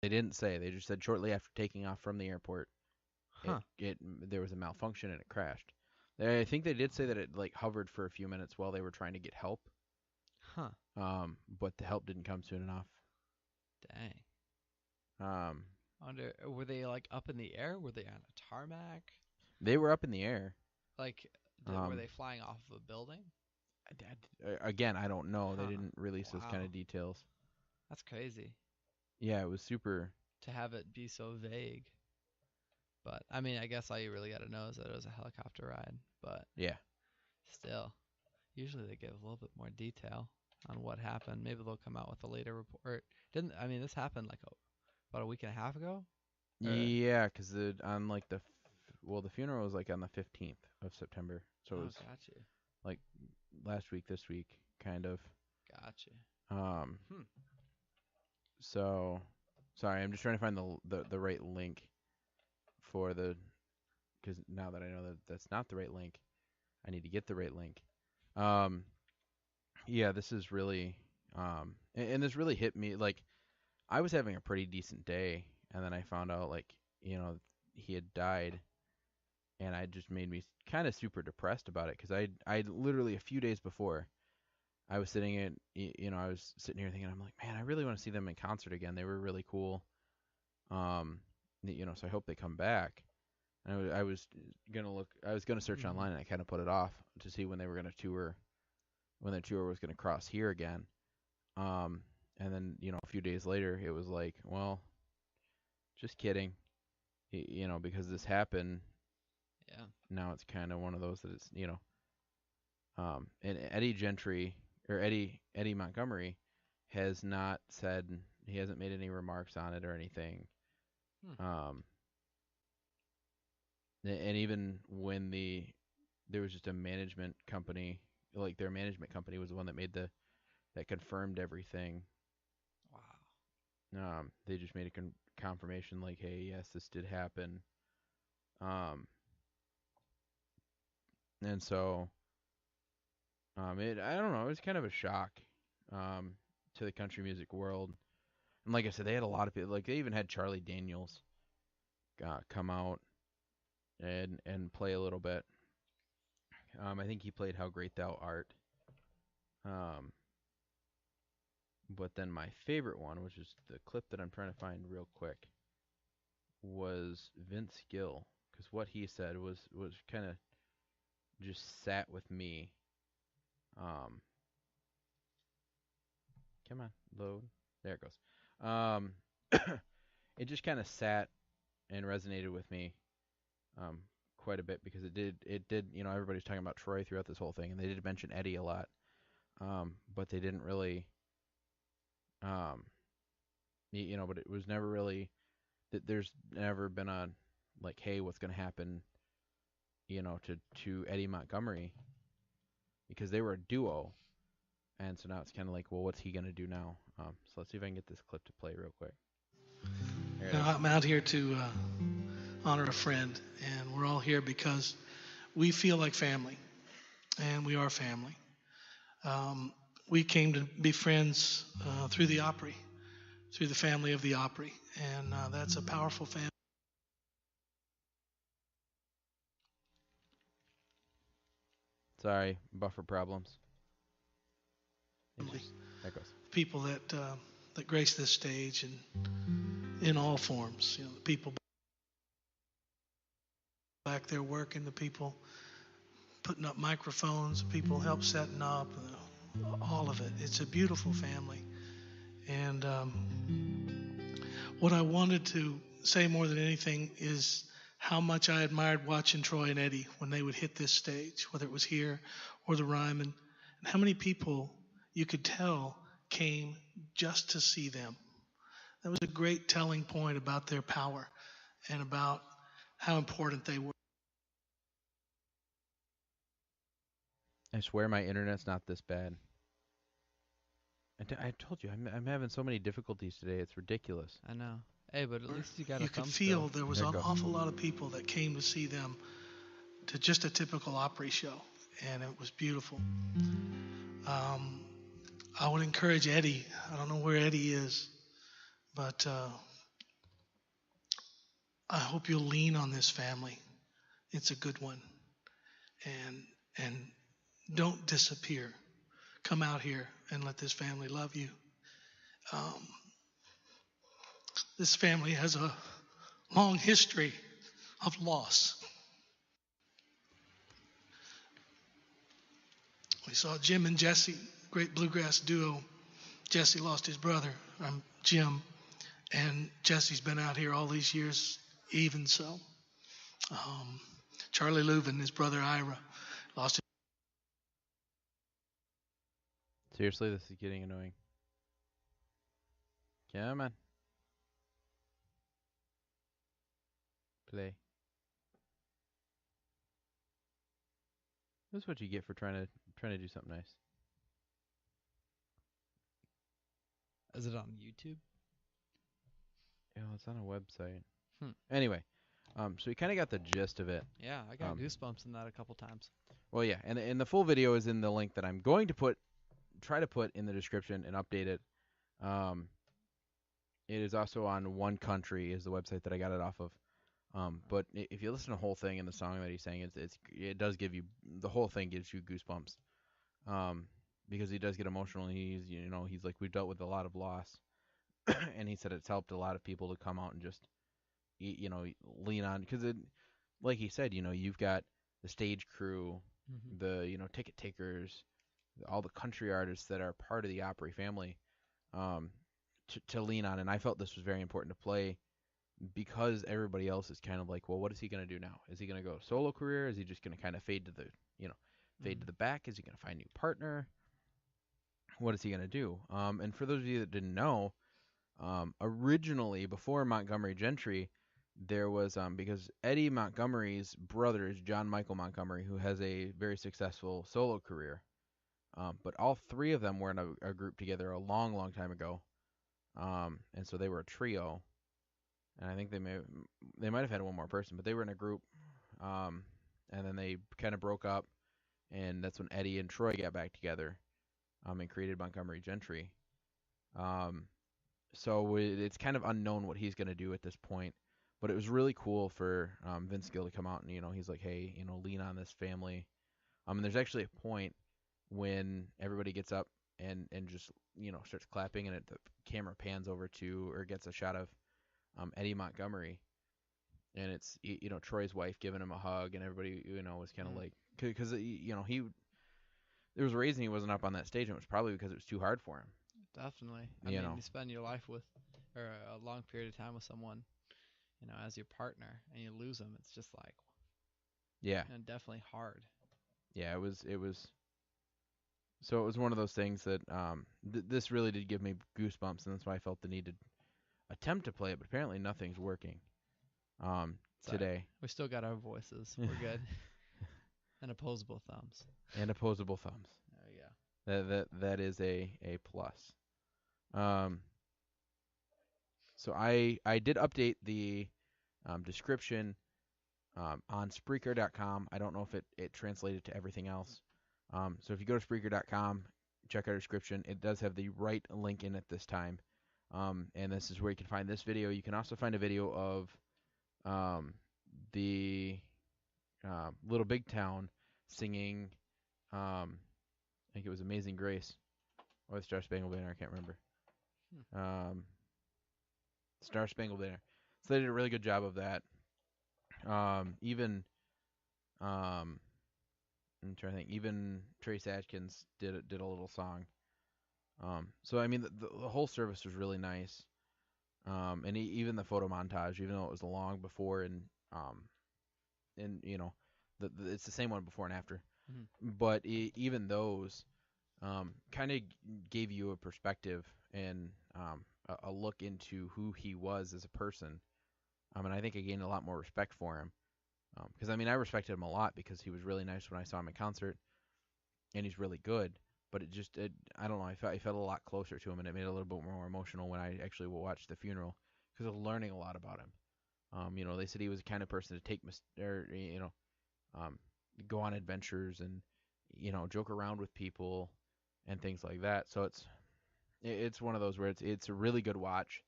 They didn't say. They just said shortly after taking off from the airport, Huh. there was a malfunction and it crashed. I think they did say that it like hovered for a few minutes while they were trying to get help. Huh. But the help didn't come soon enough. Dang. Um, Were they like up in the air? Were they on a tarmac? they were up in the air. Like, were Um, they flying off of a building? again, I don't know. They Huh. didn't release those kind Wow. of details. That's crazy Yeah, it was super. to have it be so vague. But I mean, I guess all you really got to know is that it was a helicopter ride. But Yeah, still, usually they give a little bit more detail on what happened. Maybe they'll come out with a later report. Didn't I mean this happened like about a week and a half ago? Or yeah, because the on like well, the funeral was like on the 15th of September, so it oh, was gotcha, like last week, this week, kind of. gotcha. Um, Hmm. so sorry, I'm just trying to find the right link for the because now that I know that that's not the right link, I need to get the right link. Um, yeah, this is really and this really hit me like I was having a pretty decent day, and then I found out like he had died, and it just made me kind of super depressed about it because I literally a few days before I was sitting in I was sitting here thinking I'm like man I really want to see them in concert again. They were really cool. Um, so I hope they come back. And I was gonna look. I was gonna search Mm-hmm. online, and I kind of put it off to see when they were gonna tour, when the tour was gonna cross here again. Um, and then a few days later, it was like, well, just kidding. Because this happened, Yeah. now it's kind of one of those that it's. And Eddie Gentry or Eddie Montgomery has not said he hasn't made any remarks on it or anything. Hmm. Um, and even when there was just a management company, like their management company was the one that made that confirmed everything. Wow. They just made a confirmation like, hey, yes, this did happen. Um, and so I don't know, it was kind of a shock um, to the country music world. And like I said, they had a lot of people. Like they even had Charlie Daniels come out and play a little bit. I think he played "How Great Thou Art." Um, but then my favorite one, which is the clip that I'm trying to find real quick, was Vince Gill, because what he said was kind of just sat with me. Um, come on, load. There it goes. Um, it just kind of sat and resonated with me um, quite a bit because it did. Everybody's talking about Troy throughout this whole thing, and they did mention Eddie a lot, but they didn't really. Um, but it was never really. There's never been a like, hey, what's gonna happen? To Eddie Montgomery because they were a duo, and so now it's kind of like, well, what's he gonna do now? So let's see if I can get this clip to play real quick. There it is. I'm out here to honor a friend, and we're all here because we feel like family, and we are family. Um, we came to be friends through the Opry, through the family of the Opry, and that's a powerful family. Sorry, buffer problems. It's just that goes. People that grace this stage and in all forms. The people back there working, the people putting up microphones, the people help setting up, all of it. It's a beautiful family. And what I wanted to say more than anything is how much I admired watching Troy and Eddie when they would hit this stage, whether it was here or the Ryman, and how many people you could tell came just to see them. That was a great telling point about their power and about how important they were. I swear my internet's not this bad. I told you I'm having so many difficulties today. It's ridiculous. I know. Hey, but at least you got a You could thumb still. feel there was There you an go. awful lot of people that came to see them to just a typical Opry show, and it was beautiful. I would encourage Eddie. I don't know where Eddie is, but I hope you'll lean on this family. It's a good one. And don't disappear. Come out here and let this family love you. Um, this family has a long history of loss. We saw Jim and Jesse, great bluegrass duo. Jesse lost his brother, Jim, and Jesse's been out here all these years, even so. Charlie Leuven, his brother Ira, lost his. Seriously, this is getting annoying. Come on. Play. This is what you get for trying to do something nice. Is it on YouTube? Yeah, it's on a website. Hmm. Anyway, so we kind of got the gist of it. Yeah, I got goosebumps in that a couple times. Well, yeah, and the full video is in the link that I'm going to try to put in the description and update it. It is also on One Country is the website that I got it off of. But if you listen to the whole thing in the song that he's saying, it does give you, the whole thing gives you goosebumps. Because he does get emotional. And he's like, we've dealt with a lot of loss, and he said it's helped a lot of people to come out and just lean on, because it, like he said, you've got the stage crew, the ticket takers, all the country artists that are part of the Opry family, to lean on. And I felt this was very important to play, because everybody else is kind of like, well, what is he going to do now? Is he going to go solo career? Is he just going to kind of fade to the fade to the back? Is he going to find a new partner? What is he going to do? And for those of you that didn't know, originally, before Montgomery Gentry, there was, because Eddie Montgomery's brother is John Michael Montgomery, who has a very successful solo career. But all three of them were in a group together a long, long time ago. And so they were a trio. And I think they might have had one more person, but they were in a group. And then they kind of broke up, and that's when Eddie and Troy got back together, and created Montgomery Gentry. So it's kind of unknown what he's going to do at this point. But it was really cool for Vince Gill to come out and, he's like, hey, lean on this family. And there's actually a point when everybody gets up and just, starts clapping, and the camera pans over to, or gets a shot of Eddie Montgomery. And it's, Troy's wife giving him a hug, and everybody, was kind of like, because, there was a reason he wasn't up on that stage, and it was probably because it was too hard for him. Definitely. I mean, you spend your life with, or a long period of time with someone, as your partner, and you lose them. It's just like, yeah, and definitely hard. Yeah, it was. So it was one of those things that this really did give me goosebumps, and that's why I felt the need to attempt to play it. But apparently, nothing's working today. We still got our voices. We're good. And opposable thumbs. And opposable thumbs. There you go. That is a plus. So I did update the description on Spreaker.com. I don't know if it translated to everything else. So if you go to Spreaker.com, check our description. It does have the right link in it this time. And this is where you can find this video. You can also find a video of the Little Big Town singing, I think it was Amazing Grace, or Star Spangled Banner, I can't remember. Star Spangled Banner. So they did a really good job of that. Even I'm trying to think. Even Trace Adkins did a little song. So I mean, the whole service was really nice. And even the photo montage, even though it was long before and it's the same one before and after. But even those kind of gave you a perspective and a look into who he was as a person. And I think I gained a lot more respect for him. Because, I mean, I respected him a lot because he was really nice when I saw him in concert. And he's really good. But I don't know, I felt a lot closer to him, and it made it a little bit more emotional when I actually watched the funeral, because I was learning a lot about him. They said he was the kind of person to take go on adventures and joke around with people and things like that. So it's one of those where it's a really good watch.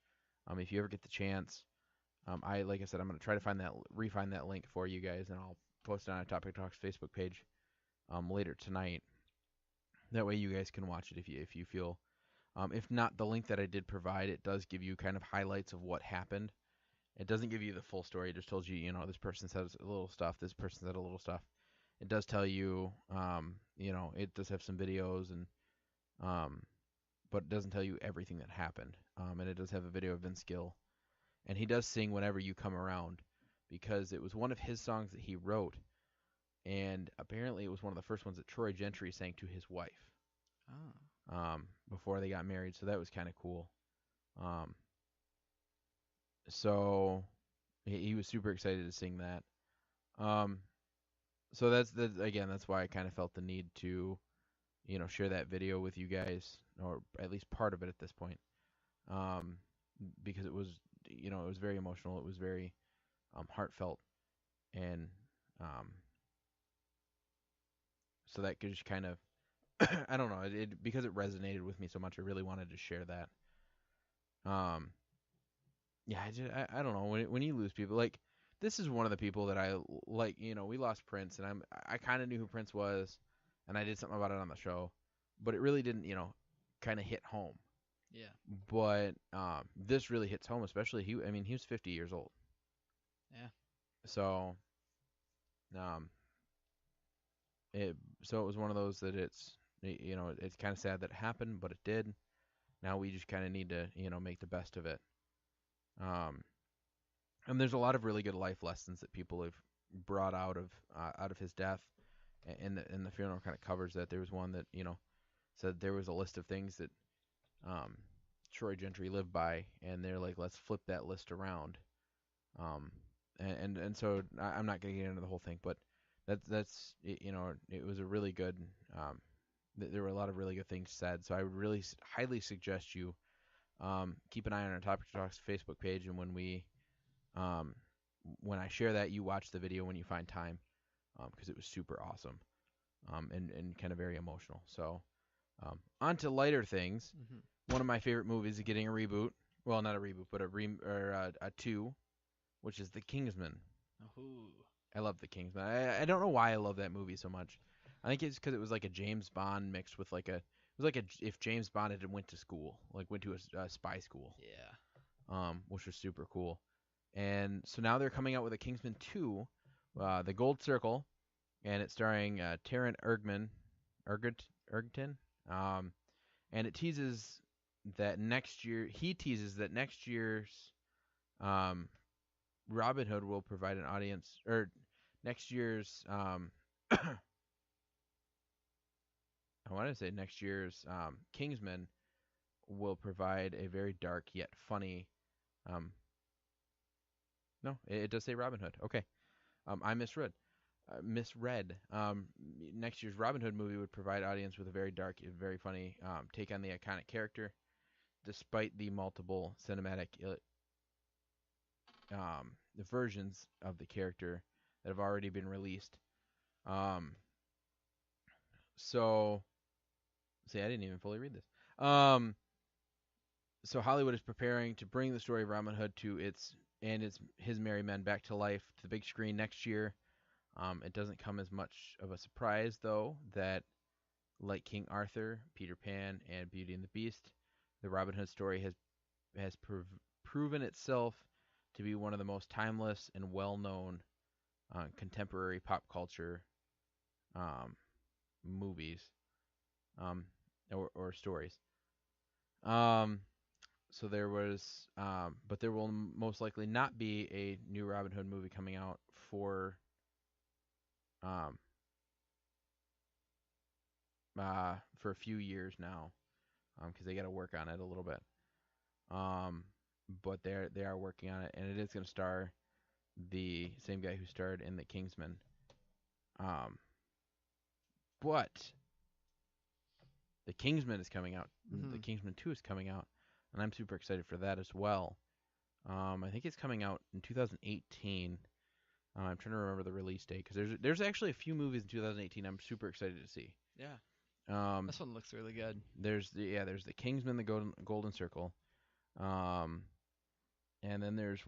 If you ever get the chance, Like I said, I'm gonna try to refine that link for you guys, and I'll post it on our Topic Talks Facebook page later tonight. That way, you guys can watch it if you feel. If not, the link that I did provide, it does give you kind of highlights of what happened. It doesn't give you the full story. It just tells you, this person says a little stuff, this person said a little stuff. It does tell you, it does have some videos um, but it doesn't tell you everything that happened. And it does have a video of Vince Gill, and he does sing whenever you come around, because it was one of his songs that he wrote, and apparently it was one of the first ones that Troy Gentry sang to his wife Oh. before they got married. So that was kind of cool. Um, so he was super excited to sing that. Um, so that's why I kind of felt the need to, share that video with you guys, or at least part of it at this point, um, because it was, it was very emotional. It was very heartfelt, and so that could just kind of, I don't know, because it resonated with me so much. I really wanted to share that. Um, yeah, I don't know, when you lose people, like, this is one of the people that I like. We lost Prince, and I kind of knew who Prince was, and I did something about it on the show, but it really didn't, kind of hit home. Yeah. But this really hits home, especially he was 50 years old. Yeah. So um it so it was one of those that it's kind of sad that it happened, but it did. Now we just kind of need to, make the best of it. Um and there's a lot of really good life lessons that people have brought out of his death, and the funeral kind of covers that. There was one that, said there was a list of things that um Troy Gentry lived by, and they're like, let's flip that list around. Um, and so I'm not going to get into the whole thing, but that's it was a really good. Um, there were a lot of really good things said, so I would really highly suggest you keep an eye on our Topic Talks Facebook page, and um, when I share that, you watch the video when you find time, because it was super awesome, and kind of very emotional. So on to lighter things. Mhm. One of my favorite movies is getting a reboot. Well, not a reboot, but a two, which is The Kingsman. Ooh. I love The Kingsman. I don't know why I love that movie so much. I think it's because it was like a James Bond mixed with it was like if James Bond had went to school, like went to a spy school, Yeah. which was super cool. And so now they're coming out with a Kingsman 2, The Gold Circle, and it's starring Taron Egerton, and it teases that next year, he teases that next year's um, Robin Hood will provide an audience, or next year's I want to say next year's Kingsman will provide a very dark yet funny. Um, no, it does say Robin Hood. Okay, I misread. Misread. Next year's Robin Hood movie would provide audience with a very dark, very funny take on the iconic character, despite the multiple cinematic versions of the character that have already been released. Um, so, see, I didn't even fully read this. So Hollywood is preparing to bring the story of Robin Hood to his merry men back to life to the big screen next year. It doesn't come as much of a surprise, though, that like King Arthur, Peter Pan, and Beauty and the Beast, the Robin Hood story has proven itself to be one of the most timeless and well-known contemporary pop culture um, movies, or stories. Um, so but there will most likely not be a new Robin Hood movie coming out um, for a few years now, because they got to work on it a little bit. But they are working on it, and it is going to star the same guy who starred in The Kingsman. Um, but The Kingsman is coming out. The Mhm. Kingsman 2 is coming out, and I'm super excited for that as well. I think it's coming out in 2018. I'm trying to remember the release date, because there's actually a few movies in 2018 I'm super excited to see. Yeah. Um, This one looks really good. there's the Kingsman, the Golden Circle, and then there's